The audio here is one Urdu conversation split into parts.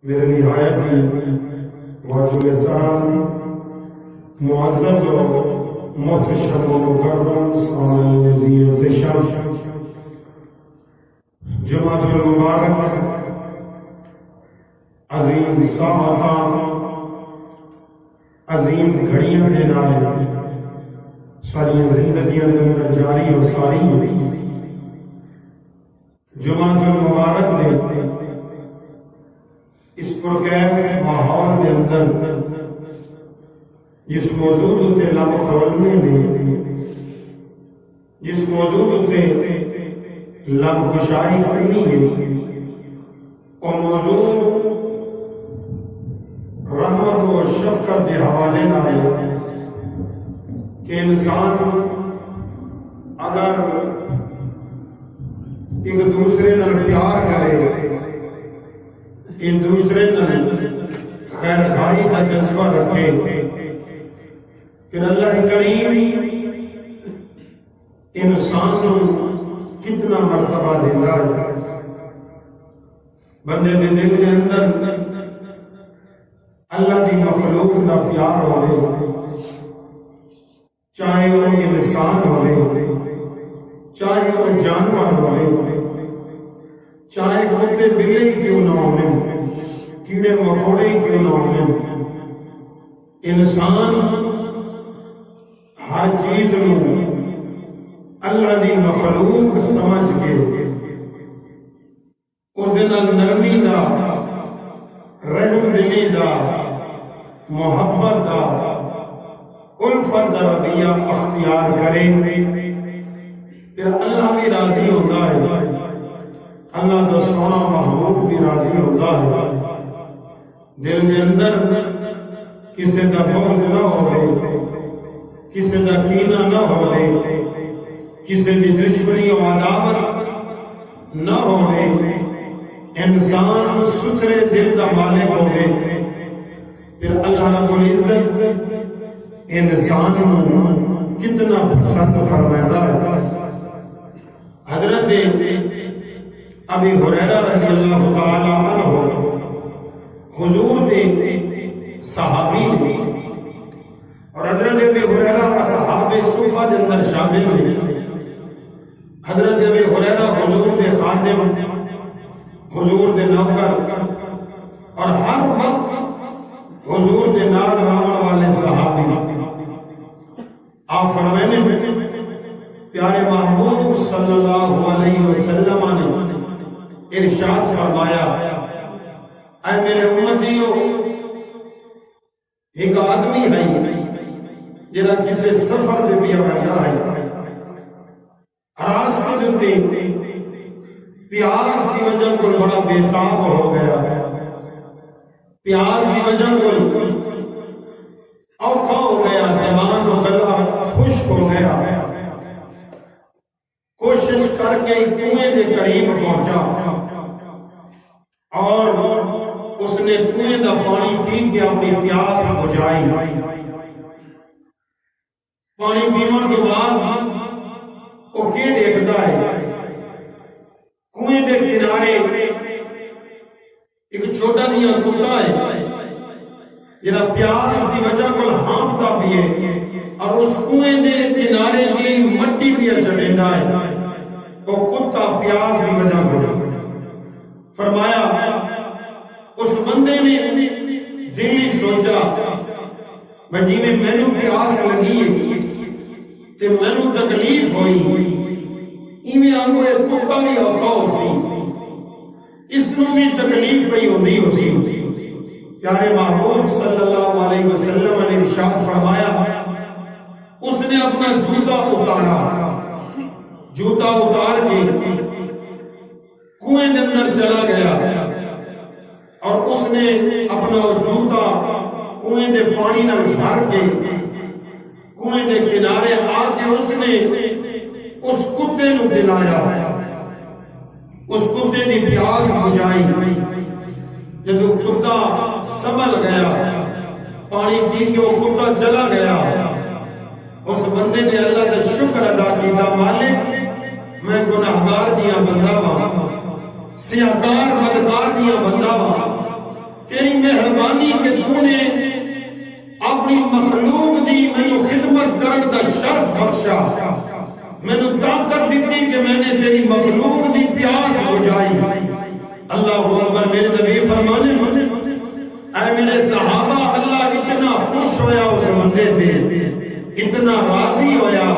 میرے نہایت ہی واجب احترام معزز و محتشم و مکرم سامعین ذی احتشام، جمعۃ المبارک عظیم ساعتاں عظیم گھڑیاں دے نال ساری زندگیاں دے اندر جاری و ساری جمعۃ المبارک نے اس پرکیف ماحول کے اندر جس موضوع تے لب کھولنے نے جس موضوع تے لب گشائی کرنی ہے وہ موضوع رحمت و شفقت کے حوالے نہ ہے کہ انسان اگر ایک دوسرے نال پیار کرے، ایک دوسرے نال خیر خواہی کا جذبہ رکھے، پھر اللہ کریم انسان کو کتنا مرتبہ دیتا ہے۔ بندے دے دل کے اندر اللہ کی مخلوق کا پیار ہوئے، چاہے وہ انسان ہوئے، چاہے وہ جانور ہوئے، چاہے کتے بلے کیوں نہ ہوئے، کیڑے مکوڑے کیوں نہ ہوئے، انسان ہر چیز میں اللہ کی مخلوق سمجھ کے اس دن نرمی دا، رحم دلی دا، محبت دا، الفت دا رویہ اختیار کرے، پھر اللہ بھی راضی ہوتا ہے، اللہ کا سونا محبوب بھی راضی ہوتا ہے۔ دل کے اندر کسی کا بغض نہ ہوئے، کسی کا کینہ نہ ہوئے، کسی کی دشمنی و عداوت نہ ہوئے، انسان ستھرے دل کا مالک ہوئے، پھر اللہ رب العزت انسان کو کتنا پسند فرماتا ہے۔ حضرت ابی ہریرہ رضی اللہ تعالی عنہ حضور دے صحابی تھے، اور حضرت ابی ہریرہ اصحاب صفہ کے اندر شامل ہیں۔ حضرت ابی ہریرہ حضور دے خادم، حضور دے نوکر، اور ہر وقت حضور دے نال رہن والے صحابی۔ آپ فرمانے میں پیارے محبوب صلی اللہ علیہ وسلم نے ارشاد فرمایا، اے میرے امتیوں، ایک آدمی ہے جنہا کسی سفر دے بھی آیا ہے، راستے دے پیاس کی وجہ کو بڑا بیتاب ہو گیا، پیاس کی وجہ کو اوکھا ہو گیا، زبان و گلا خشک ہو گیا، کوشش کر کے کنویں کے قریب پہنچا اور اس نے کنویں کا پانی پی کے اپنی پیاس بجھائی۔ پانی پینے کے بعد وہ کی دیکھتا ہے، کنویں کے کنارے ایک چھوٹا نیا کتا ہے جنہا پیاس کی وجہ کو ہانپتا بھی ہے، اور اس کنویں کے کنارے کی مٹی بھی چڑھتا ہے۔ وہ کتا پیاس کی وجہ کو فرمایا، اس بندے نے دلی سوچا میں جی میں مینو پیاس لگی ہے تے مینو تکلیف ہوئی، ایویں آنگو ایک کتا بھی اوکھا ہو سی، اس کو بھی تکلیف پئی ہوندی ہو سی۔ پیارے محبوب صلی اللہ علیہ وسلم نے ارشاد فرمایا، اس نے اپنا جوتا اتارا، جوتا اتار کے کنویں کے اندر چلا گیا، اور اس نے اپنا جوتا کنویں کے پانی نہ بھر کے کنویں کے کنارے آ کے اس نے اس کتے نو پلایا، اس کتے کی پیاس بجھائی۔ جب وہ کتا سنبھل گیا، پانی پی کے وہ کتا چلا گیا، اس بندے نے اللہ کا شکر ادا کیا، مالک میں گناہگار دیا بندہ ہاں، سیاکار بدکار دیا بندہ ہاں، تیری مہربانی کہ تو نے اپنی مخلوق دی مینوں خدمت کرن دا شرف بخشا، مینوں طاقت دیتی کہ میں نے تیری مخلوق دی پیاس ہو جائی۔ اللہ اکبر۔ میرے نبی فرمانے اے میرے صحابہ، اللہ اتنا خوش ہویا اس بندے تے، اتنا راضی ہویا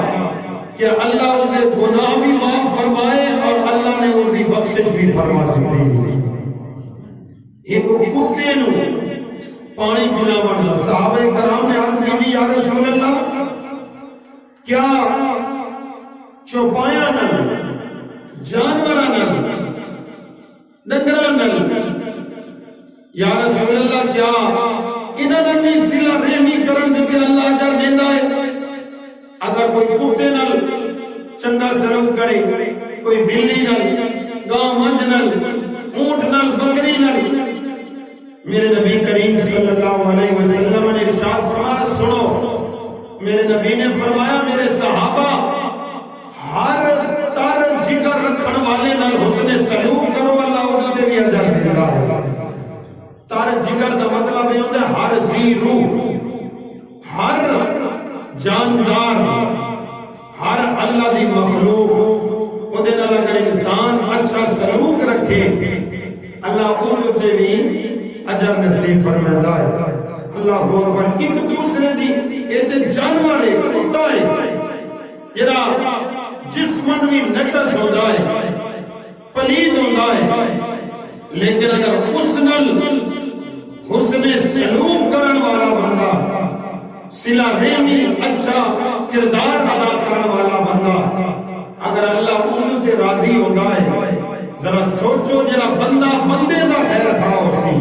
کہ اللہ اس کے گناہ بھی معاف فرمائے اور اللہ نے اس کی بخشش بھی فرما دی۔ ایک کتے نو پانی پلاون دا صحابہ کرام نے عرض کی یا رسول اللہ، کیا چوپایا نال جانوراں نال ڈنگراں نال یا رسول اللہ کیا انہاں نال بھی صلہ رحمی کرن تے اللہ اجر دیندا ہے؟ اگر کوئی کتے نال چنگا سلوک کرے، کوئی بلی نال، گاں مجھ نال، اونٹ نال، بکری نال، میرے نبی کریم صلی اللہ علیہ وسلم نے ارشاد فرمایا، سنو، میرے نبی نے فرمایا میرے صحابہ ہر تر جگر رکھن والے نال حسن سلوک کرو، اللہ انہاں دے بھی اجر دیندا ہے۔ تر جگر دا مطلب یہ ہوتا ہے ہر ذی روح، ہر جاندار، ہر اللہ دی مخلوق، وہ دے نال اگر انسان اچھا سلوک رکھے اللہ اس تے بھی اجر نصیب فرمائے۔ اللہ اکبر۔ ایک دوسرے دی اے جانور ہے، کتا ہے جڑا جسمن بھی نجس ہوندا ہے، پلید ہوندا ہے، لیکن اگر اس نال حسن سلوک کرن والا بندہ، صلہ رحمی اچھا کردار ادا کرن والا بندہ، اگر اللہ اس تے راضی ہوندا ہے، ذرا سوچو جڑا بندہ بندے دا خیر خواہ سی،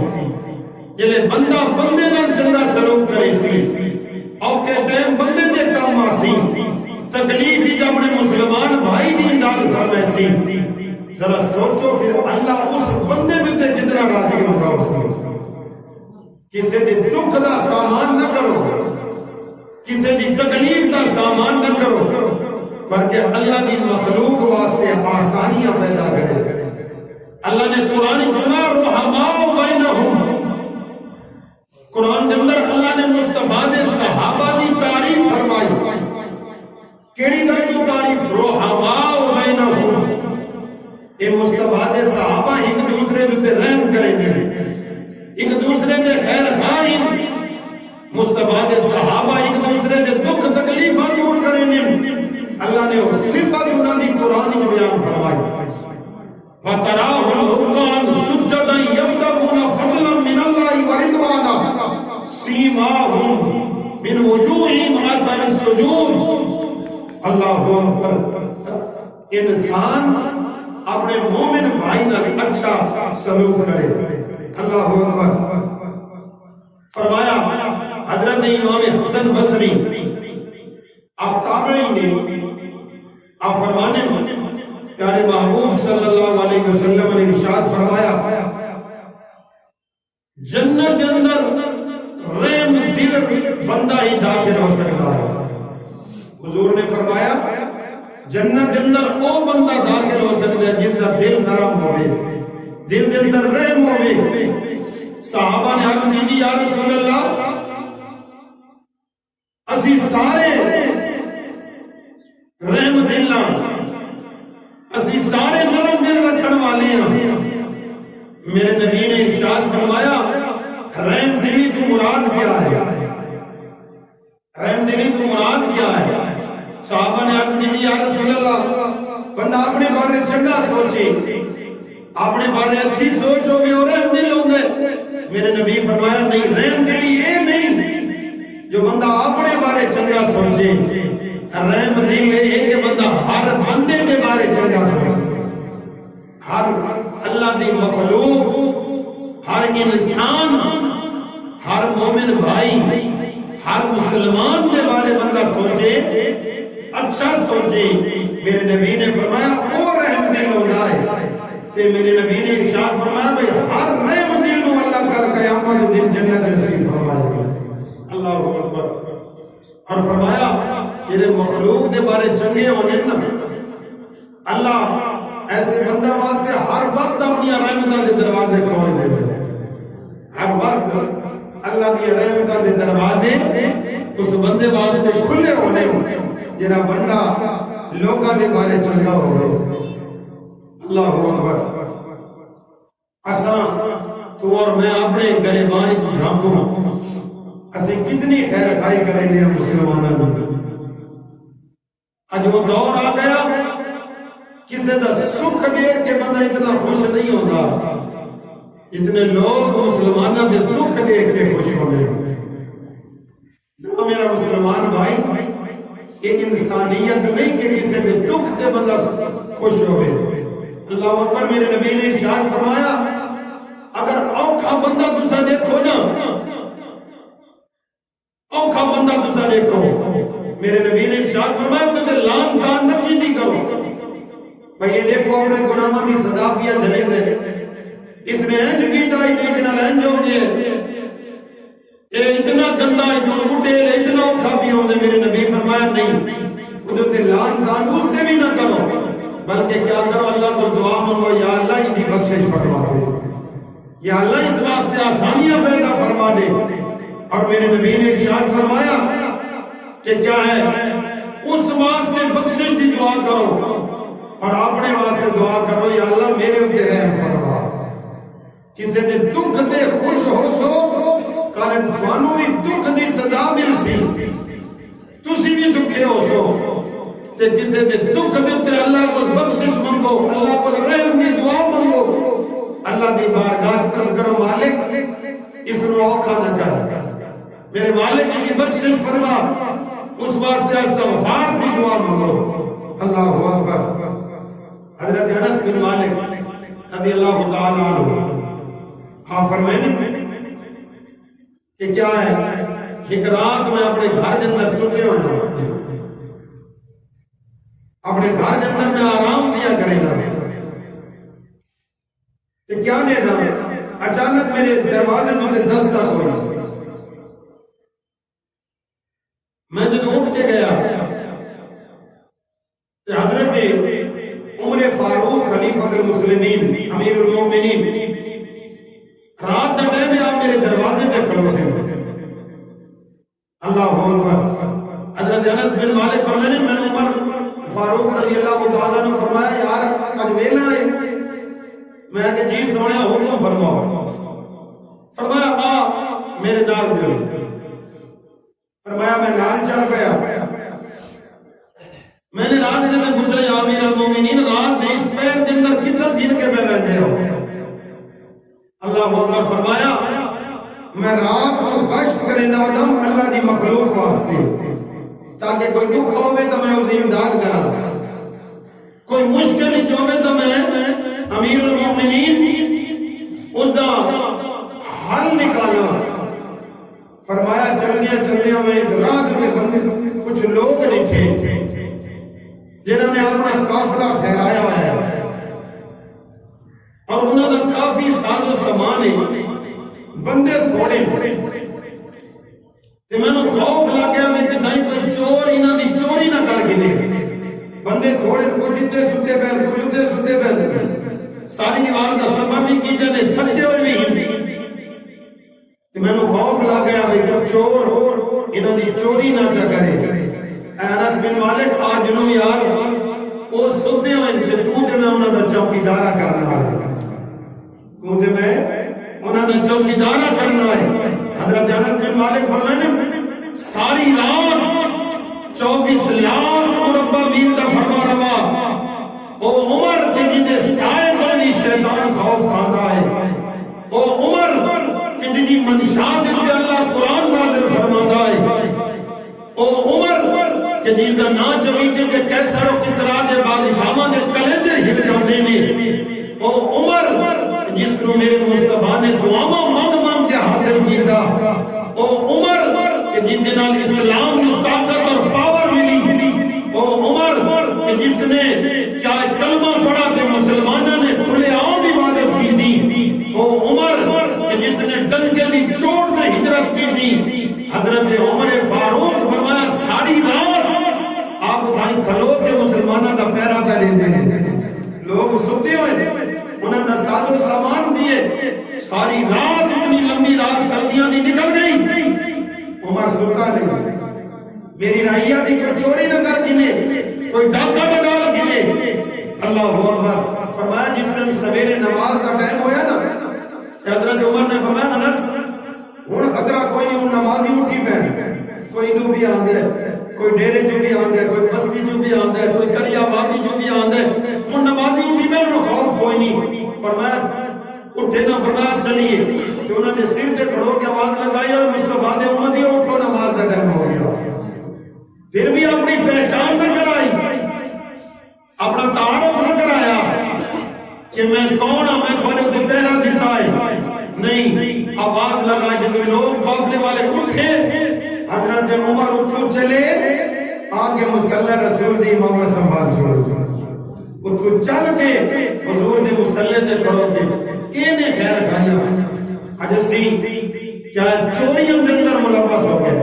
جلے بندہ بندے نال چنگا سلوک کرے سی، اوکھے ٹائم بندے دے کام آسی، تکلیف ہی اپنے مسلمان بھائی دی امداد فرمائے سی، ذرا سوچو پھر اللہ اس بندے تے کتنا راضی ہوگا اس سے۔ کسی دی دکھ دا سامان نہ کرو، کسی دی تکلیف دا سامان نہ کرو، بلکہ اللہ دی مخلوق واسطے آسانیاں پیدا کرے۔ اللہ نے قرآن فرمایا رحماء بینہم، قرآن کے اندر اللہ نے مصطفیٰ دے صحابہ دی تعریف فرمائی۔ کیڑی طرح تعریف؟ رحماء بینہم، اے مصطفیٰ دے صحابہ ایک دوسرے تے رحم کریں گے، ایک دوسرے دے خیر خواہ، مصطفیٰ دے صحابہ ایک دوسرے دے دکھ تکلیفاں دور کریں گے۔ اللہ نے وہ صفت انہاں دی قرآن میں بیان فرمائی۔ وَتَرَاهُمْ رُكَّعًا سُجَّدًا يَبْتَغُونَ فَضْلًا مِنَ اللَّهِ وَرِضْوَانًا سِيمَاهُمْ مِنْ وُجُوهِهِمْ أَثَرَ السُّجُودِ۔ اللہ اکبر۔ انسان اپنے مومن بھائی نال اچھا سلوک کرے۔ اللہ اکبر۔ فرمایا حضرت امام حسن بصری آپ تابعی نے، آپ فرمانے پیارے محبوب صلی اللہ علیہ وسلم نے ارشاد فرمایا جنت کے اندر رحم دل بندہ ہی داخل ہو سکتا ہے۔ حضور نے فرمایا جنت کے اندر وہ بندہ داخل ہو سکتا ہے جس کا دل نرم ہوئے، دل کے اندر رحم ہوئے۔ صحابہ نے عرض کی یا رسول اللہ اسی سارے رحم دل اسی سارے نرم دل رکھن والے ہیں۔ میرے نبی نے ارشاد فرمایا رحم دلی تو مراد کیا ہے؟ رحم دلی تو مراد کیا ہے؟ صحابہ نے عرض کی یا رسول اللہ بندہ اپنے بارے چنگا سوچے، اپنے بارے اچھی سوچ ہوگی اور رحم دل ہوں گے۔ میرے نبی فرمایا نہیں، رحم دلی یہ نہیں جو بندہ اپنے بارے چنگا سوچے، رحم دل یہ کہ بندہ ہر بندے کے بارے چنگا سوچے، ہر اللہ دی مخلوق، ہر انسان، ہر مومن بھائی، ہر مسلمان کے بارے بندہ سوچے، اچھا سوچے۔ میرے نبی نے فرمایا وہ رحم دل ہوتا ہے۔ کہ میرے نبی نے ارشاد فرمایا بھئی ہر رحم دل نو اللہ کر قیامت دن جنت نصیب فرمائے۔ اللہ اکبر۔ اور فرمایا یہ مخلوق دے بارے چنگے ہونے نا، اللہ ایسے بندہ واسطے ہر وقت اپنی رحمتاں دے دروازے کھول دے، ہر وقت اس بندے واسطے کھلے ہونے جڑا بندہ لوگاں دے بارے چنگا ہوے. اللہ اکبر. اساں تو اور میں اپنے گریبان وچ جھانکوں اسی کتنی خیر خائی کریں گے مسلمانوں نے. اج وہ دور آ گیا کسی دا سکھ دیکھ کے بندہ اتنا خوش نہیں ہوتا اتنے لوگ مسلمانوں کے دکھ دیکھ کے خوش ہو گئے. نہ میرا مسلمان بھائی یہ انسانیت نہیں کہ کسی کے دکھ سے بندہ خوش ہوئے. اللہ اکبر. میرے نبی نے ارشاد فرمایا اگر اوکھا بندہ تسا دیکھو نا اوکھا بندہ تسا دیکھو میرے نبی نے ارشاد فرمایا کہ لان تان نہ کیتی کرو. بھئی یہ دیکھو اپنے گناہوں کی سزا پیا چلے دے اس نے انج کیتا اتنا لنج ہو گئے اے اتنا گندا اتنا بڈھے اتنا اوکھا بھی ہوندے. میرے نبی فرمایا نہیں وہ تے لان تان اس تے بھی نہ کرو بلکہ کیا کرو اللہ کو دعا مانگو یا اللہ ان کی بخشش فرما دے یا اللہ اس واسطے آسانیاں پیدا فرما دے. اور میرے نبی نے ارشاد فرمایا کہ کیا ہے اس واسطے بخشش کی دعا کرو اور اپنے واسطے دعا کرو یا اللہ میرے اوپر رحم فرما. کسی نے دکھ دے خوش ہو سو کالے تھانوں بھی دکھ دی سزا مل سی تسی بھی دکھے ہو سو تے کسی نے دکھ دے اللہ کو بخشش مانگو اللہ کو رحم کی دعا مانگو. اللہ دی بارگاہ عرض کرو مالک اس نو اوکھا نہ کر میرے مالک کی بخشش فرما اس واسطے استغفار کی دعا مانگو. اللہ اکبر. حضرت انس بن مالک رضی اللہ تعالی عنہ آپ فرمائیں کہ کیا ہے ایک رات میں اپنے گھر کے اندر سوتے ہوئے اپنے گھر کے اندر میں آرام دیا کرے گا کہ کیا دینا اچانک میرے دروازے میں دستک ہوئی. میں جب اٹھ کے گیا کہ حضرت عمر فاروق خلیفۃ المسلمین امیر المومنین رات کا ٹائم ہے آپ میرے دروازے پہ کھڑوتے ہیں. اللہ اکبر. حضرت انس بن مالک فرماتے ہیں میں نے عمر فاروق رضی اللہ تعالیٰ نے فرمایا یار آج ویلا ہے میں کہ جی سونے حکم فرماؤ. فرمایا آ میرے نال چلو. فرمایا میں نال چل گیا. میں نے راستے میں پوچھا یا امیر المومنین رات میں اس پیر کے اندر کتنا دن کے میں بیٹھے ہو. اللہ اکبر. فرمایا میں رات کو گشت کرنے والا ہوں اللہ کی مخلوق واسطے تاکہ کوئی دکھ ہوئے تو میں اس کی امداد کرا کوئی مشکل ہوئے تو میں امیر المومنین اس کا حل نکالا. فرمایا چلنیا چلنیا میں ایک رات میں بندے کچھ لوگ دیکھے جنہوں نے اپنا قافلہ ٹھہرایا ہے اور انہوں نے کافی ساز و سامان ہے بندے تھوڑے کہ میں نے خوف لگ گیا میں کہ نہیں کوئی چور انہوں نے چوری نہ کر کے دے. بندے تھوڑے کچھ اتنے ستے پہن کچھ اتنے ستے پہن ساری دیوار کا سفر بھی کی جانے تھکے ہوئے بھی کہ میں نے خوف لگ گیا کہ چور انہوں نے چوری نہ کرے. انس بن مالک آج نو یار وہ ستے ہوئے کہ تو تے میں انہوں نے چوکیدارا کرنا ہے تو تے میں انہوں نے چوکیدارا کرنا ہے. حضرت انس بن مالک فرماتے ساری رات 24 لاکھ مربع میل کا فرما روا او عمر کے جنہیں سائے بانی شیطان خوف کھاتا ہے او عمر کے جنہیں منشاہ دیتے اللہ قرآن نازل فرماتا ہے او عمر کہ جس کا نا چویچے کہ کیسر و کسرا دے بادشاہاں دے کلیجے ہل جاندے نے او عمر جس نو میرے مصطفیٰ نے دعاواں مانگ مانگ کے حاصل کیتا او عمر کہ جن دے نال اسلام کو طاقت اور پاور ملی او عمر کہ جس نے کیا کلمہ پڑھا تے مسلمانوں نے کھلے عام عبادت کی دی او عمر کہ جس نے ڈنکے دی چوٹ سے ہجرت کی دی. حضرت عمر فاروق فرمایا ساری رات آپ بھائی کھلو کے مسلمانوں کا پیرا پہ لیتے ہیں لوگ ستے ہوئے انہوں نے ساز و سامان دیے ساری رات اتنی لمبی رات سردیاں دی نکل گئی عمر ستا نہیں میری رعیہ دی کوئی چوری نہ کر گنے، کوئی ڈاکہ نہ ڈال گنے۔ اللہ اکبر۔ فرمایا جس دن سویرے نماز کا ٹائم ہویا نا، حضرت عمر نے فرمایا انس ہن خطرہ کوئی نہیں، ہن نمازی اٹھی پے، کوئی ادھر بھی آندا ہے، کوئی ڈیرے جو بھی آندا ہے، کوئی بستی جو بھی آندا ہے، کوئی کری آبادی جو بھی آندا ہے، ہن نمازی اٹھی پے، انہوں خوف کوئی نہیں۔ فرمایا اٹھے نہ، فرمایا چلیے، کہ انہوں نے سر تے کھڑو کے آواز لگائی اور مصطفیٰ دے امتی اٹھو نماز کا ٹائم ہو گیا۔ پھر بھی اپنی پہچان نہ کرائی، اپنا تعارف نہ کرایا کہ میں کون ہوں، میں تھوڑے کو پہرا دیتا ہے، نہیں، آواز لگا جب لوگ قافلے والے اٹھے، حضرت عمر اٹھو چلے، آگے مصلی رسول دی امامت سنبھال چھوڑو، اٹھو چل کے حضور نے مصلی سے کھڑو کے اینے خیر کھایا۔ حجسی کیا چوریاں دے اندر ملوث ہو گئے،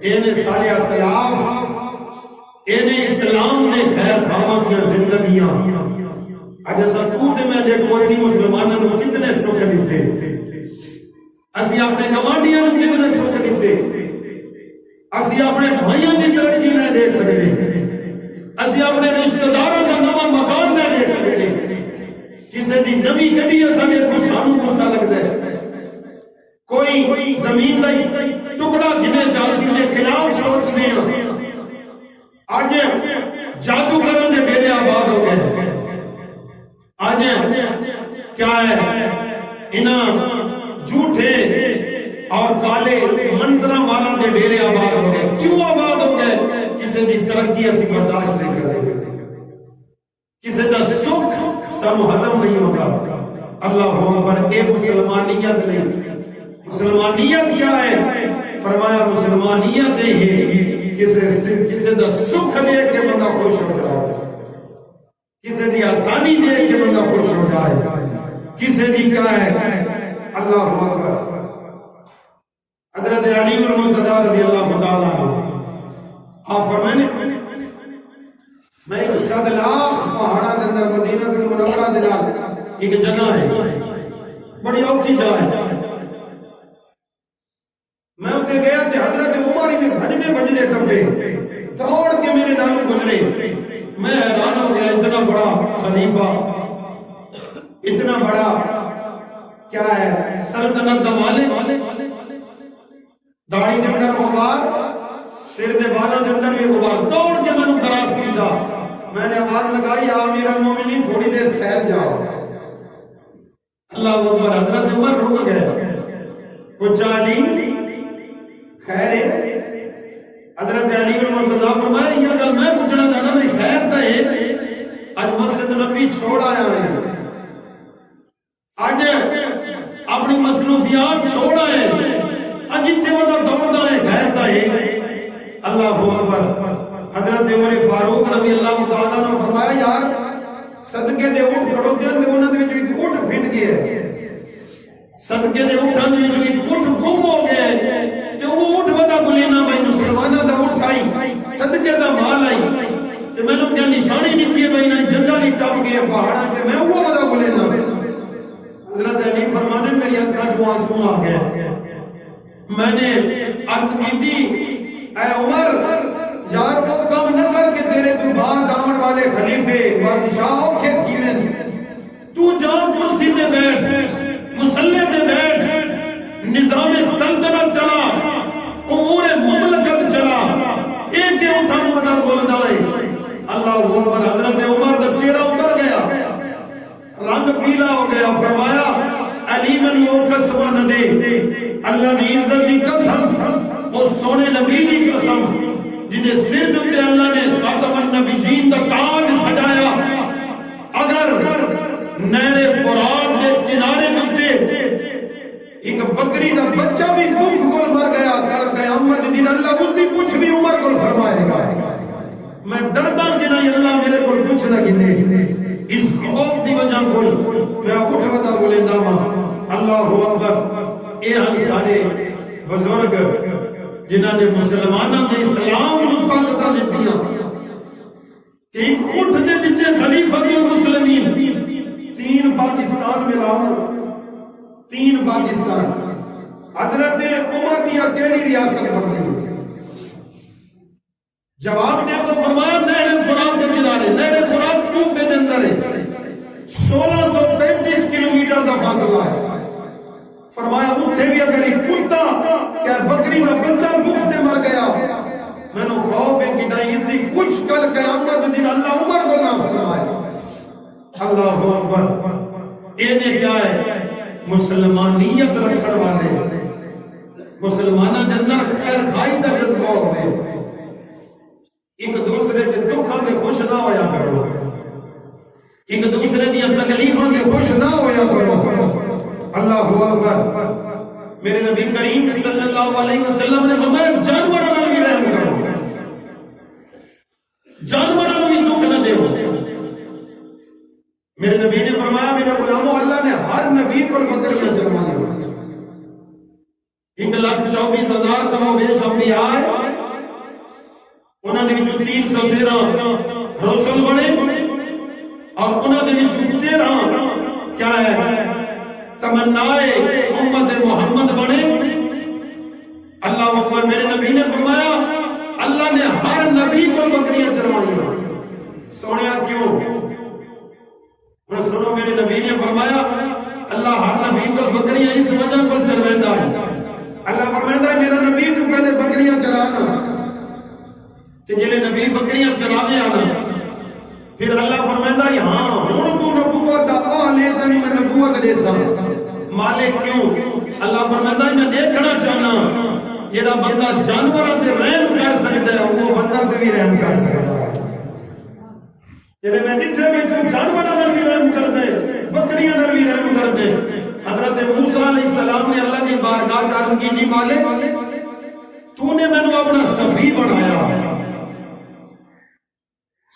اینے سارے اسلاف، اینے اسلام دے خیر خواہاں کی زندگیاں، حجسا تو تے میں دیکھو اسی مسلمانوں کو کتنے سکھ دیتے، اسی اپنے کمانڈیاں کو کتنے سکھ دیتے، اسی اپنے بھائیوں کی ترقی نہ دیکھ سکتے، اسی اپنے رشتہ داروں کا نواں مکان نہ دیکھ سکتے، کسی دی نوی گڈی اساں کو سانو غصہ لگدا ہے، کوئی زمین دا ٹکڑا گنے جاسی دے خلاف سوچتے ہیں۔ آج جادوگروں دے ڈیرے آباد ہو گئے، آج کیا ہے انہاں جھوٹے اور کالے منتراں والا دے ڈیرے آباد ہو گئے۔ کیوں آباد ہو گئے؟ کسی دی ترقی اسی برداشت نہیں کرتے، کسی دا سکھ سانو ہضم نہیں ہوتا۔ اللہ اکبر۔ اے مسلمانیت نہیں، مسلمانیت کیا ہے؟ فرمایا مسلمانیت ہے کسی دا سکھ دیکھ کے بندہ خوش ہو جائے، کسی دی آسانی دیکھ کے بندہ خوش ہو جائے، کسی دی کیا ہے۔ اللہ اکبر۔ حضرت علی المرتضی رضی اللہ تعالیٰ آپ فرمائیں میں ایک 100 لاکھ پہاڑاں دے اندر مدینہ المنورہ دے نال ایک جگہ ہے، بڑی اوکھی جگہ ہے، میں اتے گیا تے حضرت عمر میں بھجنے ٹپے دوڑ کے میرے نام گزرے، میں حیران ہو گیا، اتنا بڑا خلیفہ، اتنا بڑا کیا ہے سلطنت دا مالک، داڑھی دے اندر غبار، سر دے بالاں دے اندر بھی غبار، دوڑ کے میں کراس کیتا، میں نے آواز لگائی یا امیر المومنین تھوڑی دیر ٹھہر جاؤ۔ اللہ اکبر۔ حضرت عمر رک گئے، کچھ علی خیر ہے؟ حضرت علی المرتضی فرمایا یہ گل میں پوچھنا چاہنا میں خیر تا ہے، آج مسجد نبی چھوڑ آیا ہے، آج اپنی مصروفیات چھوڑ آئے، آج اتنے وقت دوڑتا ہے، خیر تا ہے۔ اللہ اکبر۔ حضرت عمر فاروق رضی اللہ تعالیٰ نے فرمایا یار صدقے دے اٹھ کھڑو دے انہوں نے جو اٹھ پھٹ گئے، صدقے دے اٹھان دے جو اٹھ گم ہو گئے، تو وہ اٹھ بدا بلینا بھائی مسلمانہ دا اٹھ آئی، صدقے دا مال آئی، تو میں نے کیا نشانی دیتی ہے بھائی نا جنگا نہیں ٹاپ گئے پہاڑا کہ میں وہ بدا بلینا۔ حضرت علی فرمانے میری انکاج وہ آنسوں آ گئے، میں نے عرض کی تھی اے عمر یار وہ کم نہ کر کے تیرے تو بعد آمن والے خلیفے بادشاہوں کے تھیویں، تو جان کرسی دے بیٹھ، مسلح دے بیٹھ، نظام سلطنت چلا، امور مملکت چلا، ایک کے اٹھان مدہ بولنا ہے۔ اللہ اکبر۔ حضرت عمر کا چہرہ اتر گیا، رنگ پیلا ہو گیا، فرمایا علی من وہ قسمہ نہ دے، اللہ نے عزت کی قسم، وہ سونے نبی کی قسم جنہیں سر دے اللہ نے خاتم النبیین کا تاج سجایا، اگر نہر فرات کے کنارے دے ایک بکری کا بچہ بھی بھوک گول مر گیا، کل قیامت دن اللہ اس کی پوچھ بھی عمر کو فرمائے گا، میں ڈرتا کہ نہیں اللہ میرے کو پوچھ نہ گنے، اس خوف دی وجہ کو میں اٹھ بتا بولے داما۔ اللہ اکبر۔ اے ہم سارے بزرگ جنہاں نے مسلمانوں نے اسلام کو طاقتاں دتیاں کہ ایک اٹھ دے پیچھے خلیفہ المسلمین، 3 پاکستان میں لاؤ، 3 پاکستان، حضرت عمر کی اکیلی ریاست بنتی، جواب دے تو فرمایا نہر فرات کے کنارے، نہر فرات کوفے دے اندر ہے، 1635 کلومیٹر دا فاصلہ ہے۔ فرمایا اتھے بھی اگر ایک کتا کیا بکری کا بچہ بھوک تے مر گیا، میں نے خوف ہے کہ نہیں اس دی کچھ کل قیامت دن اللہ عمر کو نہ فرمائے۔ اللہ اکبر، یہ کیا ہے؟ مسلمانیت رکھن والے، مسلمانہ دے اندر خیر خائی دا جذبہ ہوئے، ایک دوسرے کے دکھاں دے خوش نہ ہویا کرو، ایک دوسرے دی تکلیفاں دے خوش نہ ہویا کرو۔ اللہ اکبر، میرے نبی کریم صلی اللہ علیہ وسلم نے فرمایا جانوراں نال بھی رحم کرو، جانوراں نوں بھی دکھ نہ دیو۔ میرے نبی نے فرمایا میرے غلاموں، اللہ نے ہر نبی پر بکریاں چروائی، 1,24,000 کم و بیش انبیاء آئے، انہاں دے وچوں 313 رسول بنے اور انہاں دے وچوں 13 کیا ہے تمنائے امت محمد بنے۔ اللہ اکبر، میرے نبی نے فرمایا اللہ نے ہر نبی کو بکریاں چروائی۔ سونیا کیوں؟ سنو، میرے نبی نے فرمایا اللہ ہر نبی کو بکریاں اس وجہ پر چرویندا ہے۔ اللہ فرماتا ہے میرا نبی تو پہلے بکریاں چرانا، کہ جلے نبی بکریاں چرانے آنا، پھر اللہ فرماتا ہے ہاں ہن تو نبوت دا اہل تے میں نبوت دے سا مالک کیوں؟ اللہ فرماتا ہے میں دیکھنا چاہنا جڑا بندہ جانوراں تے رحم کر سکدا ہے وہ بندہ تے بھی رحم کر سکدا ہے۔ جڑے میں ڈٹھے میں تو جانوراں نال بھی رحم کر دے، بکریاں نال بھی رحم کر دے۔ حضرت موسیٰ علیہ السلام نے اللہ کی بارگاہ میں عرض کی جی مالک تو نے میں اپنا صفی بنایا،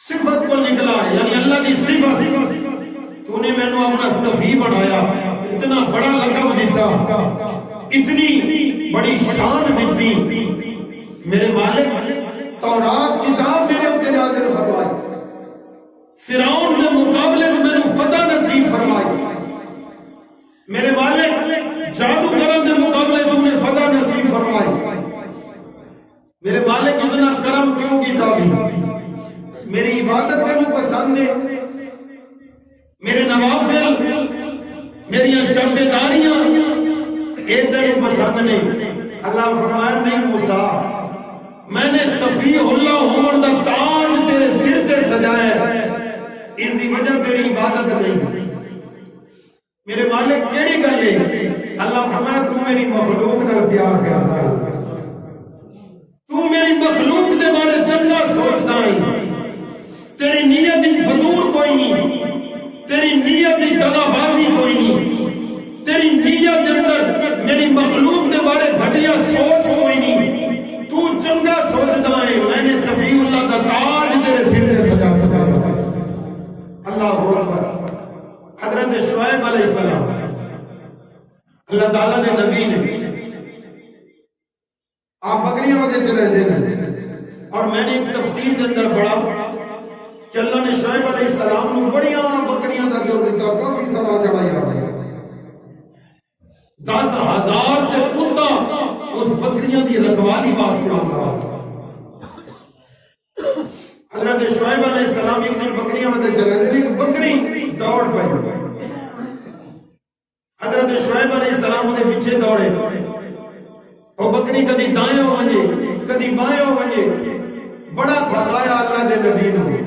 صفت کو نکلا یعنی اللہ کی صفت، تو نے میں اپنا صفی بنایا، اتنا بڑا لقب دیتا، اتنی بڑی شان دیتی، میرے مالک تورات کتاب میرے اوپر نازل فرمائی، فرعون کے مقابلے میں میرے فتح نصیب فرمائی، میرے مالک جادوگروں کے مقابلے تم نے فتح نصیب فرمائی، میرے مالک اتنا کرم کیوں کیتا بھی؟ میری عبادت تینوں پسند ہے، میرے نوافل میری شبداریاں یہ تینوں پسند نہیں۔ اللہ فرمایا نہیں موسیٰ، میں نے صفی اللہ عمر دا تاج تیرے سر تے سجایا ہے، اس کی وجہ تیری عبادت نہیں۔ میرے مالک کیڑی گل ہے؟ اللہ فرمایا تو میری مخلوق نال پیار کردا ہے، تو میری مخلوق دے بارے چنگا سوچدا ہے، تیری نیت دی فطور کوئی نہیں، تیری نیت دی دغا بازی کوئی نہیں، تیری نیت دے اندر میری مخلوق دے بارے گھٹیا سوچ کوئی نہیں، تو چنگا سوچدا ہے، میں نے صفی اللہ کا تاج تیرے سر تے سجا دتا۔ اللہ اکبر، حضرت شعیب علیہ السلام اللہ تعالیٰ نے نبی نے آپ بکریاں وغیرہ چلے دے، اور میں نے ایک تفسیر کے اندر پڑھا کہ اللہ نے شعیب علیہ السلام کو بڑیاں بکریاں کا جو دیتا کافی سارا چڑھائی رہا، 10,000 تے کتا اس بکریاں دی رکھوالی واسطے آتا۔ حضرت شعیب علیہ السلام ایک دن بکریاں وغیرہ چلے دے، ایک بکری دوڑ پئی، حضرت شعیب علیہ السلام نے پیچھے دوڑے، وہ بکری کدی دائیں ہو ونجے کدی بائیں ہو ونجے، بڑا تھکایا اللہ دے نبی نے۔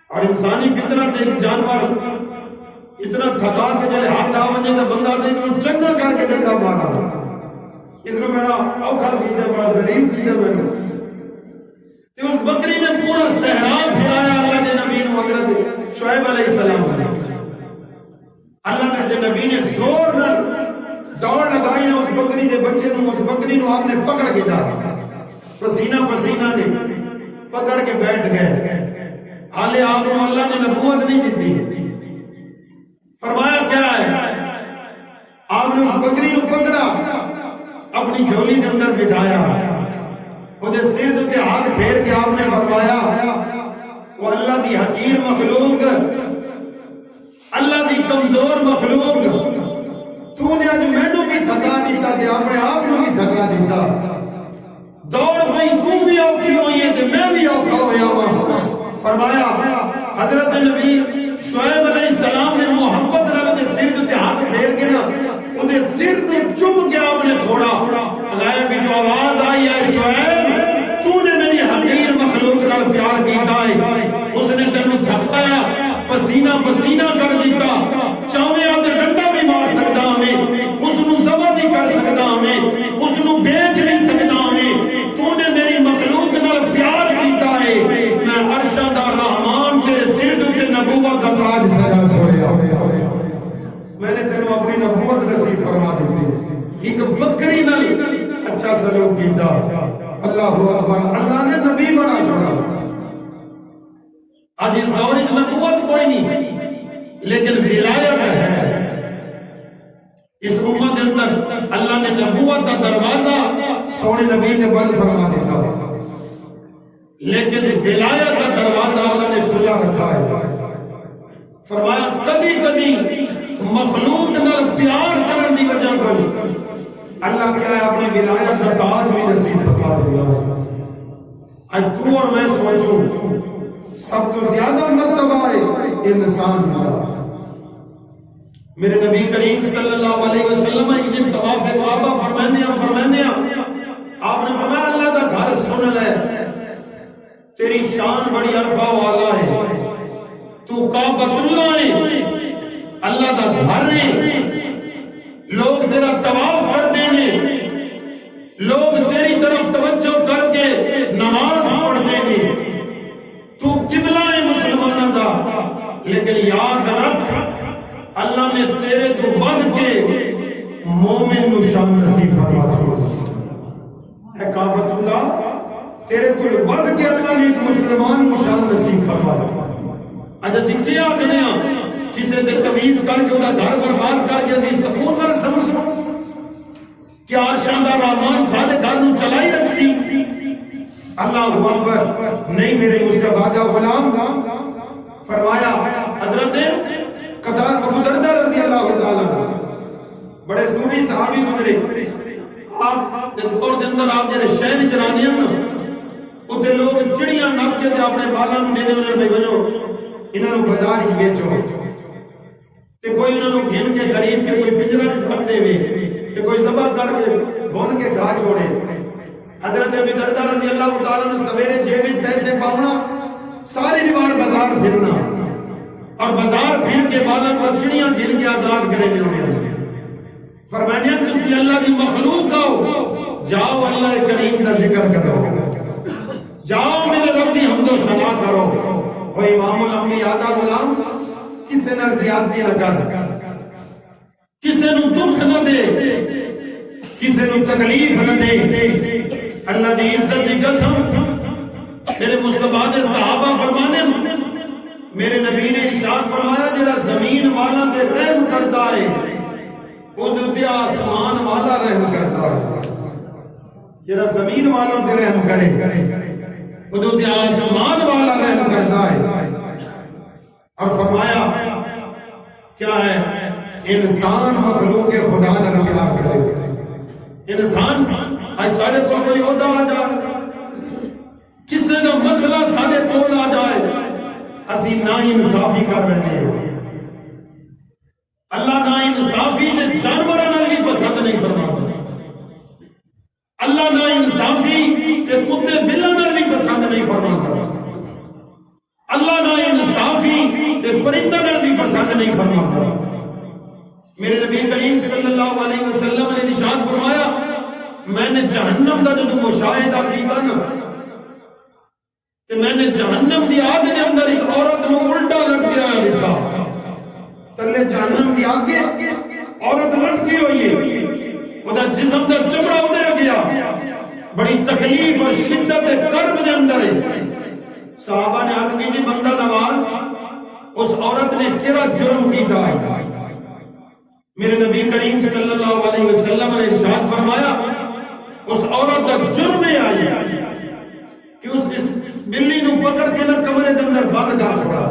اور انسانی فطرت ایک جانور اتنا تھکا کے جلے ہاتھ آ ونجے تو بندہ دے جو چنگا کر کے ڈنڈا مارا، اس نے میرا اوکھا کیتے بڑا ذلیل کیتے میں نے، کہ اس بکری نے پورا صحرا پھرایا اللہ دے نبی نے، حضرت شعیب علیہ السلام سے اللہ نے نبی نے زور نہ دوڑ لگائی، اس بکری دے بچے نو، اس بکری نو آپ نے پکڑ کے ڈالا، پسینہ پسینہ نے پکڑ کے بیٹھ گئے۔ حالے آپ کو اللہ نے نبوت نہیں دیتی، فرمایا کیا ہے؟ آپ نے اس بکری نو پکڑا، اپنی جھولی کے اندر بٹھایا، وہ سر کے ہاتھ پھیر کے آپ نے فرمایا وہ اللہ دی حقیر مخلوق، اللہ دی کمزور مخلوق، تو نے اج مینوں بھی تھکا دیتا تے اپنے آپ نو بھی تھکا دیتا، دوڑ پئی تو بھی اوکھی ہوئی ہے کہ میں بھی اوکھا ہویا ہوا. فرمایا حضرت نبی شعیب علیہ السلام نے محبت نال دے سر تے ہاتھ پھیر کے نا اودے سر تے چوم کے آپ نے چھوڑا. غائب بھی جو آواز آئی ہے شعیب تو نے میری حقیر مخلوق نال پیار کیتا ہے. اس نے تینوں تھکایا پسینہ پسینہ کر دیتا. چاہے تے ڈنڈا بھی مار سکدا ہمیں, اس نو ذبح بھی کر سکدا ہمیں, اس نو بیچ نہیں سکدا ہمیں. تو نے میری مخلوق نال پیار کیتا ہے. میں عرشاں دا رحمان تیرے سر تے نبوت دا تاج سجا چھوڑیا. میں نے تینوں اپنی نبوت نصیب فرما دیتی. ایک بکری نال اچھا سلوک کیتا. اللہ اکبر. اللہ نے نبی بنا چھوڑا. آج اس دور میں نبوت کوئی نہیں لیکن ولایت ہے. اس امت کے اندر اللہ نے نبوت کا دروازہ سونے نبی نے بند فرما دیتا لیکن ولایت کا دروازہ اللہ نے کھلا رکھا ہے. فرمایا کبھی کبھی مخلوق نال پیار کرنے کی وجہ کو اللہ کیا ہے اپنی ولایت کا تاج بھی نصیب فرما دیا. آج تو اور میں سوچوں سب سے زیادہ مرتبہ ہے انسان زیادہ. میرے نبی کریم صلی اللہ علیہ وسلم ایک دن طواف کعبہ فرماندے آپ نے فرمایا اللہ کا گھر سن لے, تیری شان بڑی عرفہ والا ہے, تو کعبۃ اللہ ہے, اللہ کا گھر ہے, لوگ تیرا طواف کرتے ہیں, لوگ تیری طرف توجہ کر کے نماز پڑھتے ہیں, تو قبلہ ہے مسلمانوں کا. لیکن یاد رکھ اللہ نے تیرے تو بڑھ کے مومن نو شان نصیب فرما چھوڑا ہے. کعبۃ اللہ تیرے تو بڑھ کے اللہ نے ایک مسلمان کو شان نصیب فرما چھوڑا. اج اسی کیا کہنے ہاں کسے تے تمیز کر کے انہاں گھر برباد کر کے اسی سکون نال سمجھو کیا عرشاں دا رحمان سارے گھر نو چلائی رکھی. اللہ اکبر. نہیں میرے مصطفیٰ کا غلام فرمایا حضرت قطار ابو دردہ رضی اللہ تعالیٰ بڑے صوفی صحابی گزرے. آپ دور کے اندر آپ جڑے شہر چرانے ہیں نا اتنے لوگ چڑیاں نپ کے اپنے بالاں نوں دے دے انہاں بھجو انہاں نوں بازار وچ بیچو تے کوئی انہاں نوں گھن کے خرید کے کوئی پنجرا ڈھک دے تے کوئی ذبح کر کے بھون کے گھا چھوڑے. حضرت ابو دردہ رضی اللہ تعالیٰ نے سویرے جیب وچ پیسے پاؤنا ساری دیوار بازار پھرنا اور بازار پھر کے بالاں کو چڑیاں گھن کے آزاد کرے ہوئے. فرمایا تسی اللہ کی مخلوق ہو, جاؤ اللہ کریم کا ذکر کرو, جاؤ میرے رب کی حمد و ثنا کرو. وہ امام الانبیاء دا غلام کسے نال زیادتی نہ کر, کسے نو دکھ نہ دے, کسے نو تکلیف نہ دے. اللہ دی عزت دی قسم میرے مصطفیٰ دے صحابہ فرمانے میرے نبی نے ارشاد فرمایا جڑا زمین والا تے رحم کرتا ہے وہ تے آسمان والا رحم کرتا ہے. جڑا زمین والا تے رحم کرے وہ تے آسمان والا رحم کرتا ہے. اور فرمایا کیا ہے انسان مخلوق خدا نال پیار کرے. انسان آج سارے کو کوئی عہدہ آ جائے, کسی کا مسئلہ سارے کول آ جائے, اسی نا انصافی کر رہے ہیں. اللہ نا انصافی نے جانوراں نال بھی پسند نہیں فرماتا. اللہ نا انصافی تے کتے بلاں نال بھی پسند نہیں فرماتا. اللہ نا انصافی تے پرندہ نال بھی پسند نہیں فرماتا. میرے نبی کریم صلی اللہ علیہ وسلم نے ارشاد فرمایا میں نے جہنم دا جب مشاہدہ کیتا نا کہ میں نے جہنم دی آگ دے اندر ایک عورت نو الٹا لٹکیا دیکھا. تلے جہنم دی آگ عورت لٹکی ہوئی ہے, وہ دا جسم دا چمڑا ادھر گیا, بڑی تکلیف اور شدت کرب دے اندر ہے. صحابہ نے عرض کی بندہ نواز اس عورت نے کیڑا جرم کیتا ہے. میرے نبی کریم صلی اللہ علیہ وسلم نے ارشاد فرمایا اس عورت کا جرم یہ آئی کہ اس بلی نو پکڑ کے نہ کمرے کے اندر بند کر چھوڑا,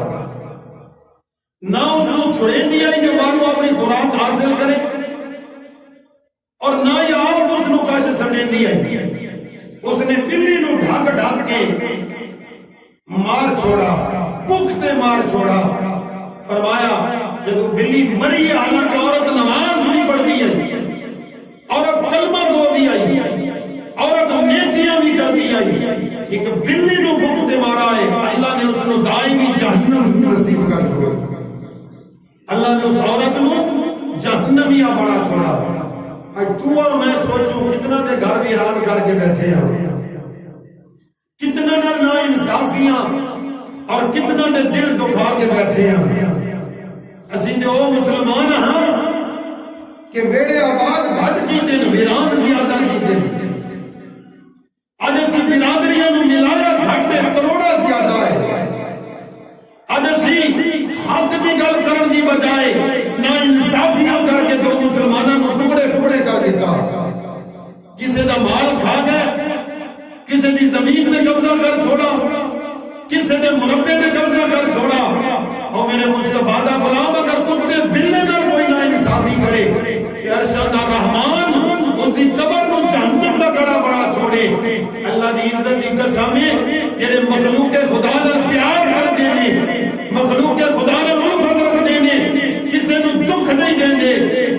نہ اس کو چھڑے دیا جو مارو اپنی خوراک حاصل کرے, اور نہ یہ آپ اس نو کاش سٹے دیا. اس نے بلی نو ڈھک ڈھک کے مار چھوڑا، پختہ مار چھوڑا۔ فرمایا جب بلی مری ہے، حالانکہ عورت نماز بھی پڑھتی ہے، عورت کلمہ گو بھی آئی، عورت نیکیاں بھی کرتی آئی، ایک بلی نو پختہ مارا ہے، اللہ نے اس کو دائمی جہنم نصیب کر چھوڑا۔ اللہ نے اس عورت نو جہنمیہ بڑا چھوڑا۔ آج تو اور میں سوچوں کتنا دے گھر ویران کر کے بیٹھے ہیں، کتنا نا انصافیاں اور کتنا دے دل دکھا کے بیٹھے ہیں۔ اسی تے او مسلمان ہاں کہ ویڑے آباد گھٹ کیتے ہیں، ویران زیادہ کیتے ہیں۔ آج اسی برادریاں نو ملایا گھٹ کروڑا زیادہ ہے۔ آج اسی حق دی گل کرن دی بجائے نا انصافیاں کر کے دو مسلمانوں نو ٹکڑے ٹکڑے کر دیتا، کسی دا مال کھا گئے، کسی دی زمین تے قبضہ کر چھوڑا، کسی دے مربے تے قبضہ کر چھوڑا۔ اور میرے مصطفیٰ دا غلام اگر کتے بلے نال کوئی نا انصافی کرے کہ ارشد الرحمان اس دی قبر کو جہنم دا گڑا بڑا چھوڑے۔ اللہ دی عزت دی قسم ہے جڑے مخلوق خدا نال پیار کر دینے، مخلوق خدا نال الفت رکھ دینے، کسی نو دکھ نہیں دیندے،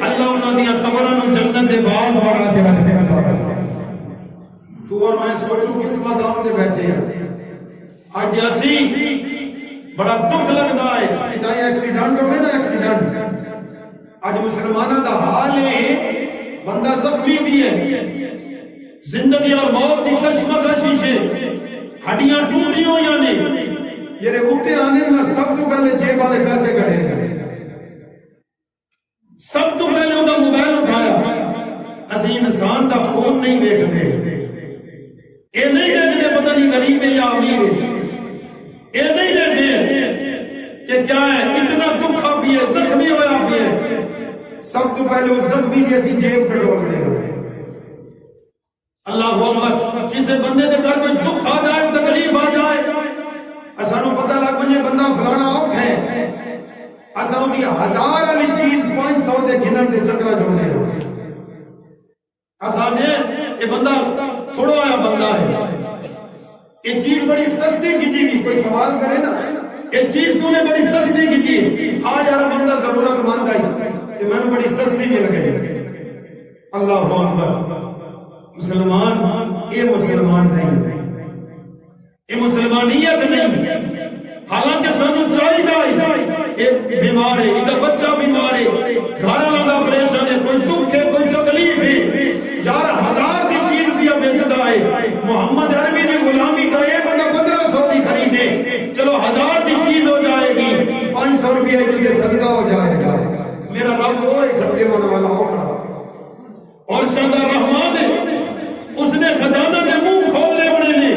اللہ انہاں دی قبراں نو جنت دے باغ بنا کے رکھ دیندا۔ تو اور میں سوچوں کس مقام تے بیٹھے ہیں۔ آج اسی بڑا دکھ لگتا ہے کہ ایکسیڈنٹ ہوئے نا، ایکسیڈنٹ آج مسلمانوں دا حال ہے، بندہ زخمی بھی ہے، زندگی اور موت کی کشمکش ہے، ہڈیاں ٹوٹی ہوئی نے، جڑے اٹھے آنے میں سب تو پہلے جیب والے پیسے کڑے، سب تو پہلے ان کا موبائل اٹھایا۔ اسی انسان دا خون نہیں دیکھتے، یہ نہیں دیکھتے پتہ نہیں غریب ہے یا امیر ہے، یہ نہیں دیکھتے کہ کیا ہے، اتنا دکھا بھی ہے، زخمی ہویا بھی ہے، سب تو پہلے اس زخمی کی اسی جیب کٹول دے۔ اللہ اکبر، کسی بندے دے گھر کوئی دکھ آ جائے، تکلیف آ جائے، سانو پتہ لگ بجے بندہ فلانا اوکھ ہے، اساں دی ہزار والی چیز 500 دے گنن دے چکرا جوڑنے ہو، اساں نے یہ بندہ تھوڑا آیا بندہ ہے، یہ چیز بڑی سستی کی تھی، کوئی سوال کرے نا یہ چیز تو نے بڑی سستی کی تھی، آج ہر بندہ ضرورت مند آئی کہ میں نے بڑی سستی مل گئی۔ اللہ اکبر، مسلمان یہ مسلمان نہیں، یہ مسلمانیت نہیں۔ حالانکہ سانو چاہیے یہ بیمار ہے، ادھر بچہ بیمار ہے، گھر والا پریشان ہے، کوئی دکھ ہے، کوئی تکلیف ہے، یار ہزار کی چیز بھی بیچتا ہے، محمد عربی کی غلامی کا یہ بندہ 1500 کی خریدے، چلو 1000 کی چیز ہو جائے گی، 500 روپیہ کی صدقہ ہو جائے گا، میرا رب وہ اکٹھے ہونے والا ہوگا۔ اور شاندار رحمان ہے، اس نے خزانہ دے منہ کھولنے بڑے نے،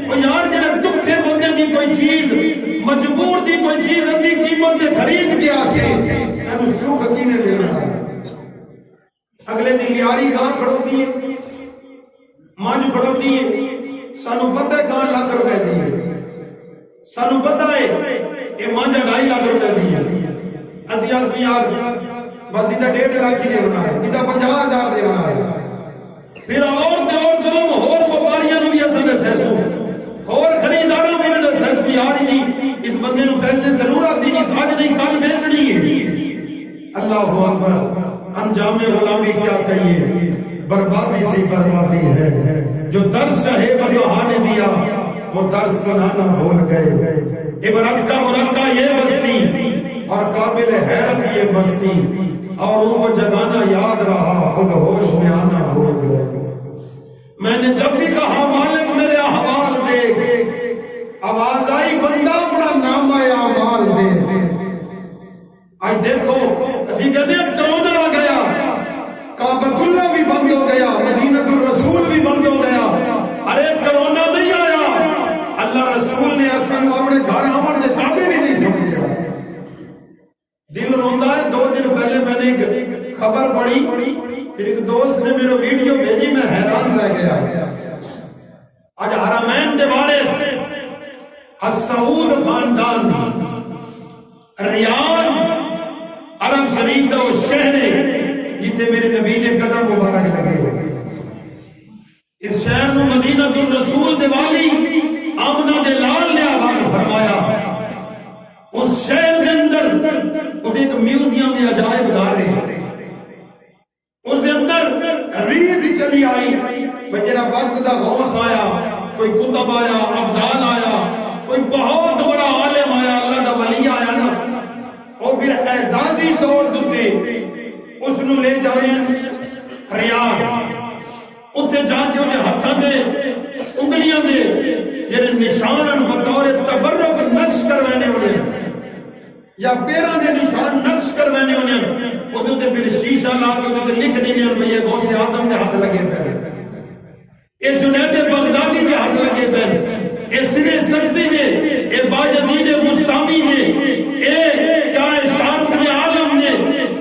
اور یار جنہیں دکھے بندے دی کوئی چیز، مجبور دی کوئی چیز اندھی قیمت دے خرید کے آسے، انہوں سکھ کی میں مل رہا ہے۔ اگلے دن لیاری گاں کھڑوتی ہے، مانج کھڑوتی ہے، سانو پتہ ہے گاں لاکھ روپے دی ہے، سانو پتہ ہے کہ مانج 2.5 لاکھ روپے دی ہے، اسی آنسو یار بس ادھا 1.5 لاکھ کی دے ہونا ہے، ادھا 50,000 دے ہونا ہے۔ پھر اور ظلم اور وپاریاں نو بھی اصل میں سیسو، اور خریداروں میں نے سیسو یار ہی نہیں، اس بندے نو پیسے ضرورت ہی نہیں، آج نہیں کل بیچنی ہے۔ اللہ اکبر، انجام غلامی کیا کہیے، بربادی سی بربادی ہے، جو درس ہے بدوہا نے دیا وہ درس سنانا بھول گئے۔ عبرت کا مرقع یہ بستی اور قابل حیرت یہ بستی، اور ان کو جگانا یاد رہا، خود ہوش میں آنا بھول گئے۔ میں نے جب بھی کہا مالک میرے احوال دیکھ، آواز آئی بندہ اپنا نام اعمال دے۔ آج دیکھو اسی کہتے ہیں کرونا آ گیا، کعبۃ اللہ بھی بند ہو گیا، مدینہ الرسول بھی بند ہو گیا۔ ارے کرونا نہیں آیا، اللہ رسول نے اصلا اپنے گھر آمن کے قابل ہی نہیں سمجھا۔ دل روندا ہے۔ 2 دن پہلے میں نے ایک خبر پڑھی، پھر ایک دوست نے میرے ویڈیو بھیجی، میں حیران رہ گیا۔ آج حرمین دے وارث السعود خاندان ریاض عرب شریف دا وہ شہر ہے جتے میرے نبی نے قدم مبارک لگے، اس شہر میں مدینہ الرسول دے والی آمنہ دے لال نے آباد فرمایا. اس شہر کے اندر وہ ایک میوزیم میں عجائب گھر ہے. اس کے اندر ریت چلی آئی جڑا وقت دا غوث آیا, کوئی کتب آیا, ابدال آیا, کوئی بہت بڑا عالم آیا, اللہ دا ولی آیا نا, اور پھر اعزازی طور تے اس نو لے جائیں ریاض. اتنے جا کے انہیں ہاتھوں دے انگلیاں دے جنہیں نشان بطور تبرک نقش کروانے انہیں یا پیروں دے نشان نقش کروانے انہیں ادھر تے پھر شیشہ لا کے ادھر لکھ نہیں ہیں یہ غوث اعظم دے ہاتھ لگے پہ, یہ جنید بغدادی دے ہاتھ لگے پہ, یہ سر سکتی دے, یہ باجزید مستامی دے, یہ کیا شارق میں عالم دے,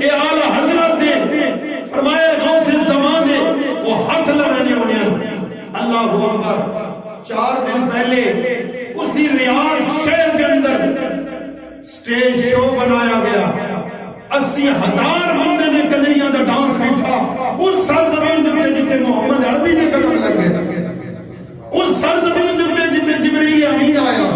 یہ اعلی حضرت دے, فرمائے غوث زمان دے, وہ ہاتھ لگانے انہیں. اللہ اکبر. 4 دن پہلے اسی ریاض شہر کے اندر سٹیج شو بنایا گیا. 80,000 بندے نے قدریاں دا ڈانس بیٹھا اس سرزمین دے جتے محمد عربی نے قدم لگے, اس سرزمین دے جتے جبریل امین آیا,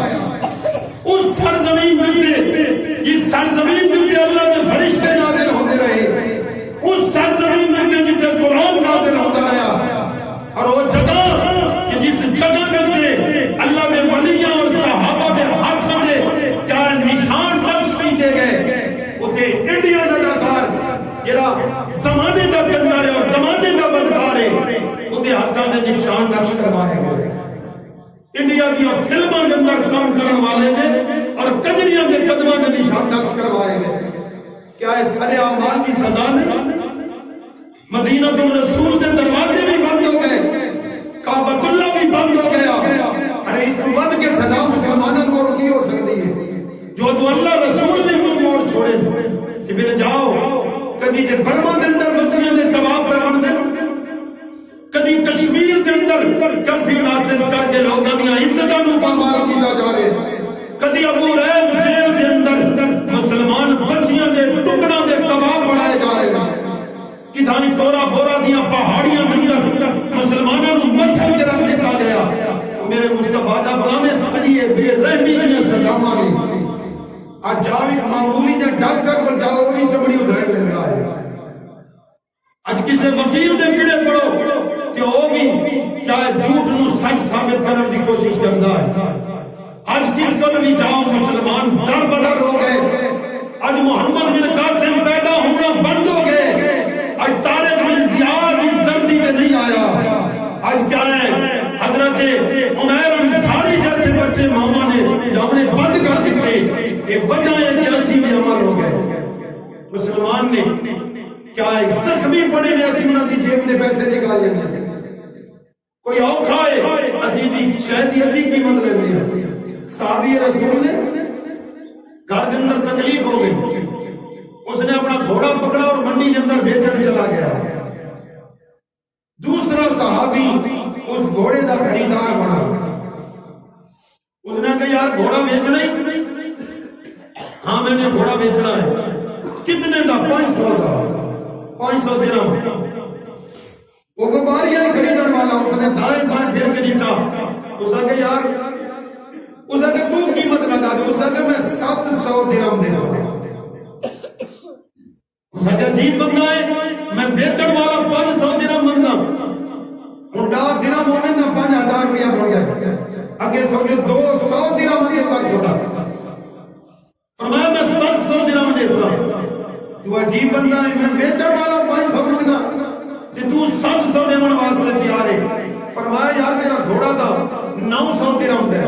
اس سرزمین دے جس سرزمین دے اللہ کے فرشتے نازل ہوتے رہے, اس سرزمین دے جتے قرآن نازل ہوتا رہا. اور وہ جگہ کہ جس جگہ دے اللہ کے ولیاں اور صحابہ کے ہاتھوں میں کیا نشان بخش کیے گئے, اتے انڈیا نداکار جرا زمانے کا کردار ہے اور زمانے کا بدکار ہے, اتے ہاتھوں میں نشان بخش کروائے گئے. انڈیا کی فلموں کے اندر کام کرنے والے نے اور قدریاں کے قدموں کے نشان بخش کروائے گئے. کیا اس سارے اعمال کی سزا نہیں؟ مدینہ الرسول کے دروازے بھی بند ہو گئے, کعبۃ اللہ بھی بند ہو گیا. ارے اس وقت کے سزا مسلمانوں کو روکی ہو سکتی ہے جو تو اللہ رسول نے منہ موڑ چھوڑے کہ پھر جاؤ کدی تے برما کے اندر بچیاں دے کباب پہ بن دے, کدی کشمیر کے اندر کرفیو نافذ کر کے لوگوں کی عزتوں کو پامال کیا جا رہے, کدی ابو ریب جیل کے اندر مسلمان بچیاں دے ٹکڑاں دے کباب بنائے جا رہے, کدھانی تورا بورا دیا پہاڑیاں اندر مسلمانوں کو مسجد کے رکھ دیتا گیا. میرے مصطفیٰ دا غلام سمجھیے بے رحمی کی سزا مانی. آج جاؤ ایک معمولی جا ڈاکٹر پر جاؤ اپنی چمڑی ادھر لیتا ہے. آج کسی وکیل دے پیڑے پڑھو کہ وہ بھی کیا جھوٹ نو سچ ثابت کرنے کی کوشش کرتا ہے. آج کس کو بھی جاؤ مسلمان در بدر ہو گئے. آج محمد بن قاسم پیدا ہونا بند ہو گئے. آج طارق بن زیاد اس دردی میں نہیں آیا. آج کیا ہے حضرت عمیر انصاری جیسے بچے ماما نے ہم نے بند کر دیتے. یہ وجہ ہے کہ اسی میں عمل ہو گئے. مسلمان نے کیا ہے زخمی پڑے میں اسی منہ کی جیب میں پیسے نکالے گئے. کوئی اور کھائے اسی دی شہد دی ہڈی قیمت لے لیا. صحابی رسول نے گھر کے اندر تکلیف ہو گئی, اس نے اپنا گھوڑا پکڑا اور منڈی کے اندر بیچنے چلا گیا. دوسرا صحابی اس گھوڑے کا خریدار بنا. اس نے کہا یار گھوڑا بیچنا ہی؟ ہاں میں نے گھوڑا بیچنا ہے. کتنے کا؟ 500 کا. 500 درہم. وہ گباریاں خریدنے والا اس نے دائیں بائیں پھر کے دیتا. اس نے کہا یار, اس نے کہا تو قیمت لگا دے. اس نے کہا میں 700 درہم دے سکتا. اس نے کہا عجیب بندہ ہے, میں بیچن والا 500 درہم منگا. انڈا درہم ہونے نہ 5000 روپیہ پڑ گیا. اگے سوچو 200 درہم یہ پر چھوڑا. فرمایا میں 700 درہم دے سکتا. تو عجیب بندہ ہے, میں بیچن والا 500 منگا کہ تو 700 دیون واسطے تیار ہے. فرمایا یار میرا گھوڑا تھا 900 درہم دے.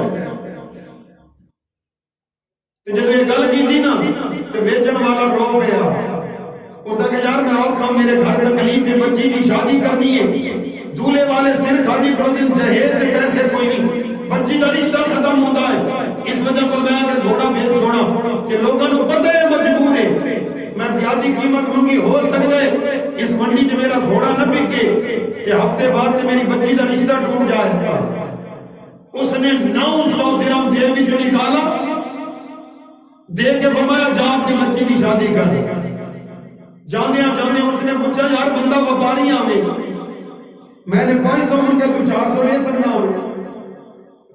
جب یہ گل کی تھی نا تو بیچن والا رو گیا. اس نے کہا یار میں آؤ میرے گھر تکلیف ہے, بچی کی شادی کرنی ہے, دولے والے سر کھاڑی پروٹین جہیز سے پیسے کوئی نہیں, بچی کا رشتہ ختم ہوتا ہے. اس وجہ پر میں نے گھوڑا بیچ چھوڑا کہ لوگوں کو پتہ ہے مجبور ہے, میں زیادہ قیمت منگی ہو سکتا ہے اس منڈی میں میرا گھوڑا نہ بکے کہ ہفتے بعد میری بچی کا رشتہ ٹوٹ جائے. اس نے 900 درہم جیب میں جو نکالا دے کے فرمایا جا اپنی بچی کی شادی کر. جانے اس نے پوچھا یار بندہ وپاری میں نے 500 منگے تو 400 لے سکنا ہو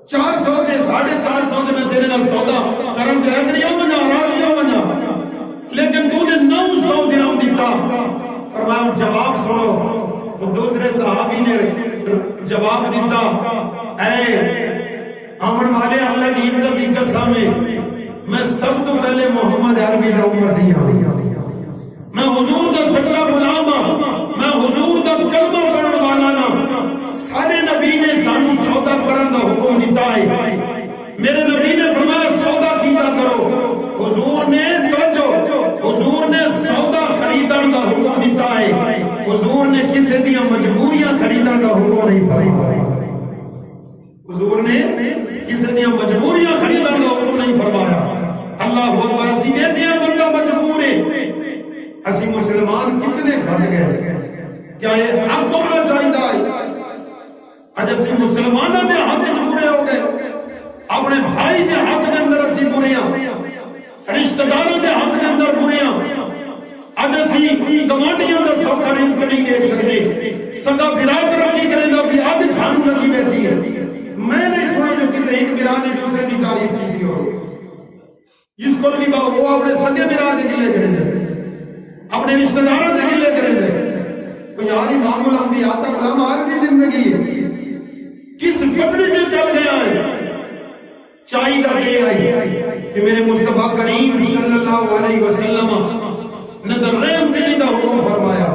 400 کے 450 کے میں تیرے نال سودا کرن تے اگری ہو منا راضی ہو منا لیکن تو نے 900 درہم دیتا فرمایا جواب سنو تو دوسرے صحابی نے جواب دیتا اے امن والے اللہ کی عزت کی قسم میں سب سے پہلے محمد عربی کا امتی ہوں میں حضور کا سچا غلام ہاں میں حضور کا کلمہ پڑھن والا نا سارے نبی نے سانو سودا کرن دا حکم دیتا ہے میرے نبی نے فرمایا سودا کیتا کرو حضور نے توجہ حضور نے سودا خریدن دا حکم دیتا ہے حضور نے کسی دیاں مجبوریاں خریدن دا حکم نہیں فرمایا حضور نے کسی دیاں مجبوریاں خریدن دا حکم نہیں فرمایا اللہ اکبر اسی نے دیا بندہ مجبور ہے اسی مسلمان کتنے بڑھ گئے کیا یہ حق ہونا چاہیے اج اسی مسلمانوں نے حق وچ برے ہو گئے اپنے بھائی کے حق کے اندر اسی برے ہاں رشتہ داروں کے حق کے اندر برے ہاں اج اسی گوانڈیاں دا سوکھا رزق نہیں دیکھ سکتے سگا بھرا ترقی کرے گا بھی اب سانو لگی بیٹھی ہے میں نہیں سنا جو کسی ایک بھرا نے دوسرے کی تعریف کی ہو جس کو لگی با وہ اپنے سگے بھرا دے گلے کرے گا اپنے رشتہ داروں سے گلے کریں گے تو یار امام الانبیاء تک علماء عارضی زندگی ہے کس پٹڑی میں چل گیا ہے چاہیے دے آئی کہ میرے مصطفیٰ کریم صلی اللہ علیہ وسلم نے در رحم دلی دا حکم فرمایا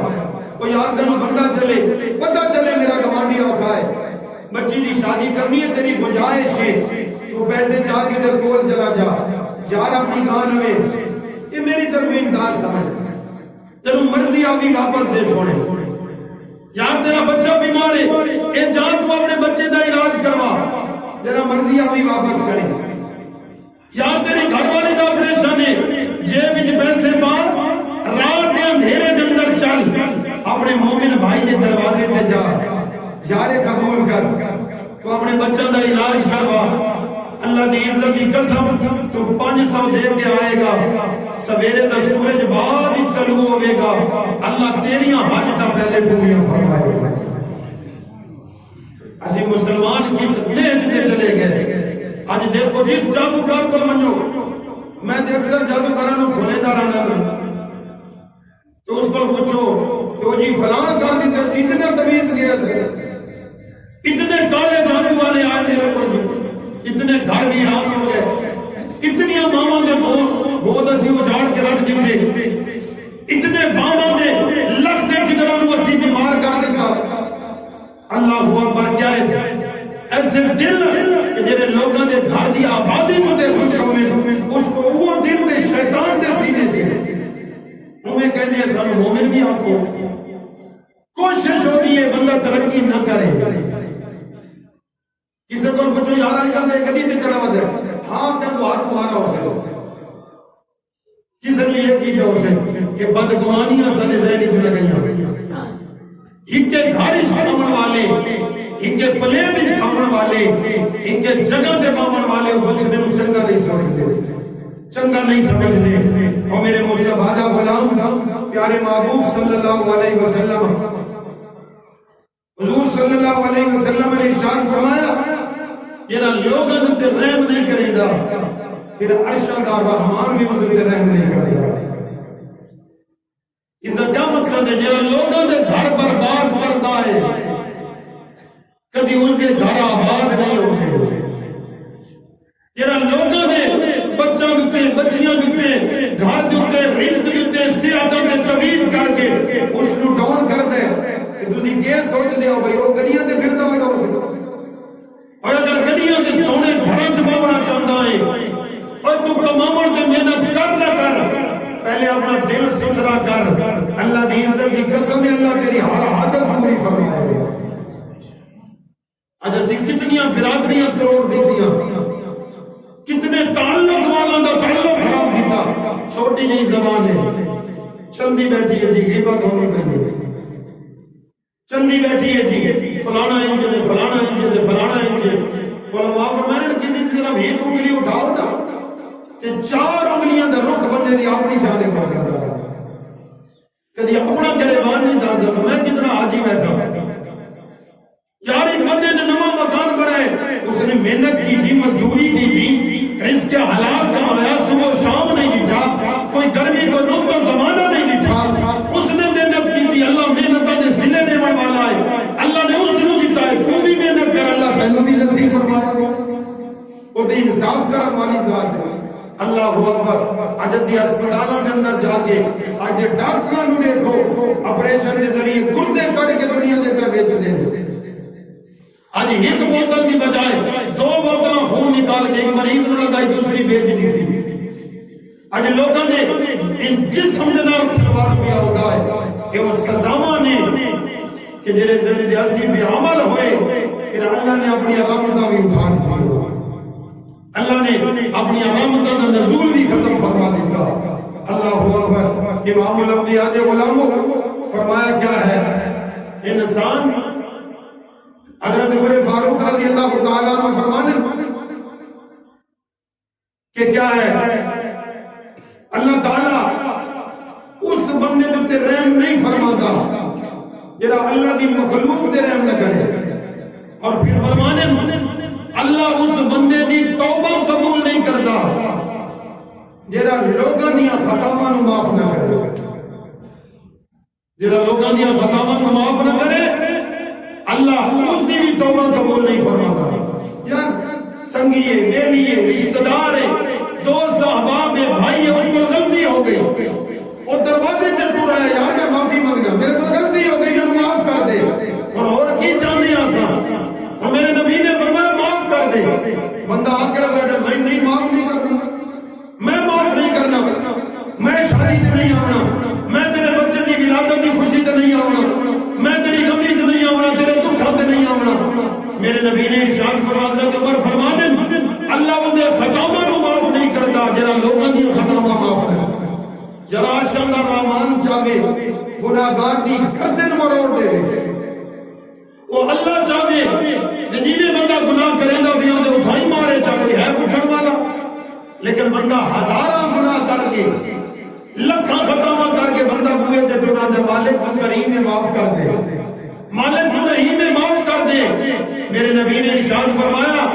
تو یار تینو بندہ چلے پتہ چلے میرا گوانڈی اوکھا ہے بچی دی شادی کرنی ہے تیری گنجائش ہے تو پیسے چاہ کے در کول چلا جا یار اپنی گان میں یہ میری طرف امداد سمجھ تیرو مرضی آگی واپس دے چھوڑے یار تیرا بچہ بیمار ہے اے جا تو اپنے بچے دا علاج کروا تیرا مرضی آگی واپس کرے یار تیری گھر والے دا پریشان ہے جیب وچ پیسے پا رات دے اندھیرے دے اندر چل اپنے مومن بھائی دے دروازے تے جا یار قبول کر تو اپنے بچہ دا علاج کروا اللہ دی عزت کی قسم تو 500 دے کے آئے گا سویرے دا سورج بعد ہی طلوع ہوئے گا اللہ تیریاں حج دا پہلے پوریاں فرمائے گا اسی مسلمان کس لیج دے چلے گئے آج دیکھو جس جادوگر کو منو میں دیکھ سر جادوگروں کو کھولے دارانا تو اس پر پوچھو تو جی فلان گاندھی تے اتنا تمیز گیا سے اتنے کالے جادو والے آئے میرے کو جی اتنے گھر بھی رات ہو گئے اتنی ماما دے گود اسی اجاڑ کے رکھ دیتے اتنے باما دے لکھ دے جدران وسی بیمار کر دیتا اللہ ہوا پر کیا ہے ایسے دل کہ جنہیں لوگوں دے گھر دی آبادی کو دے خوش ہوئے اس کو وہ دل میں شیطان دے سینے سے ہمیں کہنے ہیں سانو مومن بھی آپ کو کوشش ہوتی ہے بندہ ترقی نہ کرے کسی کو پوچھو یار آج کل کدی تے چڑھا دے ہاں تے وہ ہاتھ مارا ہو سے کسی نے یہ کی جو سے کہ بدگمانیاں سارے ذہن وچ لگیاں ایک کے گھر وچ کھاون والے ایک کے پلیٹ وچ کھاون والے ایک کے جگہ تے باون والے دوسرے نوں چنگا نہیں سمجھدے چنگا نہیں سمجھدے اور میرے مصطفیٰ دا غلام پیارے محبوب صلی اللہ علیہ وسلم حضور صلی اللہ علیہ وسلم نے ارشاد فرمایا جنہاں لوگاں تے رحم نہیں کرے گا پھر عرش دا رحمان بھی ان تے رحم نہیں کرے گا اس کا کیا مقصد ہے جنہاں لوگاں دے گھر برباد کرتا ہے کبھی اس کے گھر آباد نہیں ہوتے جنہاں لوگاں دے بچوں دے بچیاں دے گھر دے رزق دے سیادت دے تمیز کر کے اس نو ڈاؤن کر دے تسی کیا سوچ دے ہو بھئی وہ گڑیاں دے پھردا ہوئے ہو سکتا اور اگر گڑیاں دے سونے گھراں چ باونا چاہتا ہے اور تو کماون دے محنت کر نہ کر پہلے اپنا دل ستھرا کر اللہ دی عزت کی قسم ہے اللہ تیری ہر حاجت پوری فرمائے گا اج اسی کتنی برادریاں کروڑ دیتیاں کتنے تعلق والا دا تعلق خراب کیتا چھوٹی جی زبان ہے چلدی بیٹھی ہے جی غیبت ہونی پہنی چلدی بیٹھی ہے جی فلانا انج دے فلانا انج دے فلانا انج علماء فرمانے کسی طرح ایک انگلی اٹھاؤ نا کہ 4 انگلیاں دا رخ بندے دی اپنی جانب ہو جاتا ہے کدی اپنا گریبان نہیں داندا میں کتنا حاجی بیٹھا اکبر اج اسی ہسپتالوں کے اندر جا کے اج دے ڈاکٹراں نوں دیکھو آپریشن کے ذریعے گردے کٹ کے دنیا دے پہ بیچ دے آج ایک بوتل کی بجائے 2 بوتل خون نکال کے ایک مریض نوں لگائی دوسری بیچ دی تھی آج لوگوں نے ان جسم دے نال کھلواڑ پیا ہوتا ہے کہ وہ سزاواں نے کہ جڑے دل دے اسی بے عمل ہوئے پھر اللہ نے اپنی علامتاں بھی اٹھا دی اللہ نے اپنی علامتوں کا نزول بھی ختم فرما دیتا اللہ اکبر امام الانبیاء کے غلاموں فرمایا کیا ہے انسان حضرت عمر فاروق رضی اللہ تعالیٰ عنہ فرمانے کہ کیا ہے اللہ تعالیٰ اس بندے جو تے رحم نہیں فرماتا جڑا اللہ کی مخلوق تے رحم نہ کرے اور پھر فرمانے اللہ اس بندے دی توبہ قبول نہیں کرتا جڑا لوگاں دیاں خطاواں نوں معاف نہ کرے جڑا لوگاں دیاں خطاواں نوں معاف نہ کرے اللہ اس دی بھی توبہ قبول نہیں فرماتا یار سنگیے بیلیے رشتہ دار دوست احباب بھائی اس کو غلطی ہو گئی وہ دروازے تے ٹر آیا یار میں معافی مانگا میرے کو غلطی ہو گئی مجھے معاف کر دے اور کی چاہتے ہیں آسان اور میرے نبی نے فرمایا معاف کر دے بندہ آ کے بیٹھا میں نہیں معاف نہیں کرنا میں معاف نہیں کرنا میں شادی سے نہیں آنا میں تیرے بچے کی ولادت کی خوشی سے نہیں آنا میں تیری غمی سے نہیں آنا تیرے دکھا سے نہیں آنا میرے نبی نے ارشاد فرما حضرت عمر فرمانے اللہ ان دے خطاواں نوں معاف نہیں کرتا جڑا لوکاں دی خطاواں معاف کرے جڑا شاندار رحمان چاہے گناہگار دی گردن مروڑ دے وہ اللہ چاہے جنہیں بندہ گناہ کرے گا بھی آدھے اٹھائی مارے چاہے ہے پوچھن والا لیکن بندہ ہزارہ گناہ کر کے لکھاں خطاواں کر کے بندہ بوئے تے گناہ دے مالک تو کریم میں معاف کر دے مالک تو رحیم میں معاف کر دے میرے نبی نے ارشاد فرمایا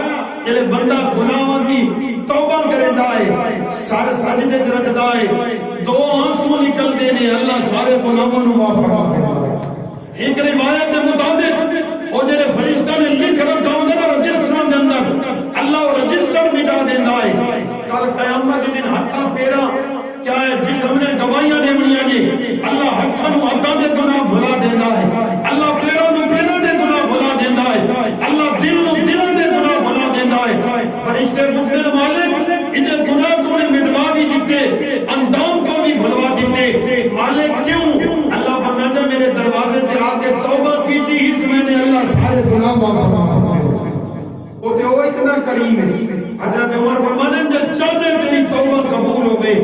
کہ بندہ گناہاں دی توبہ کردا ہے سر سجدے تے رکھدا ہے 2 آنسو نکلدے نے اللہ سارے گناہاں نوں معاف فرما دے ایک روایت کے مطابق وہ جڑے فرشتہ نے لکھ رکھا ہوتا ہے رجسٹر کے اندر اللہ رجسٹر مٹا دیتا ہے کل قیامت کے دن ہاتھاں پیراں کیا ہے جسم نے گواہیاں دینیاں نے اللہ ہاتھاں نوں ہاتھاں دے گناہ بھلا دیندا ہے اللہ پیراں نوں پیراں دے گناہ بھلا دیندا ہے اللہ دل نوں دلاں دے گناہ بھلا دیندا ہے فرشتے پوچھتے مالک انہیں گناہ تو نے مٹوا بھی دیتے اندام کو بھی بھلوا دیتے مالک کیوں اللہ فرماتا ہے میرے دروازے تے آ کے توبہ کی تھی اس میں نے اللہ سارے گناہ معاف فرما وہ تے وہ اتنا کریم ہے حضرت عمر فرمانے جب چاہنے تیری توبہ قبول ہوئے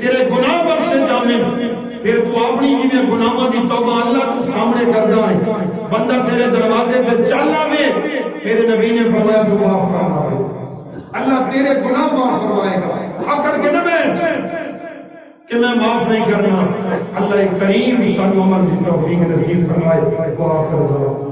تیرے گناہ بخشے جانے پھر تو اپنی جی گناہوں کی توبہ اللہ کو سامنے کردا ہے بندہ تیرے دروازے تے چل آوے میرے نبی نے فرمایا تو معاف فرما اللہ تیرے گناہ معاف فرمائے گا آکڑ کے نہ بیٹھ کہ میں معاف نہیں کرنا اللہ کریم سن عمر کی توفیق نصیب فرمائے دعا کر دو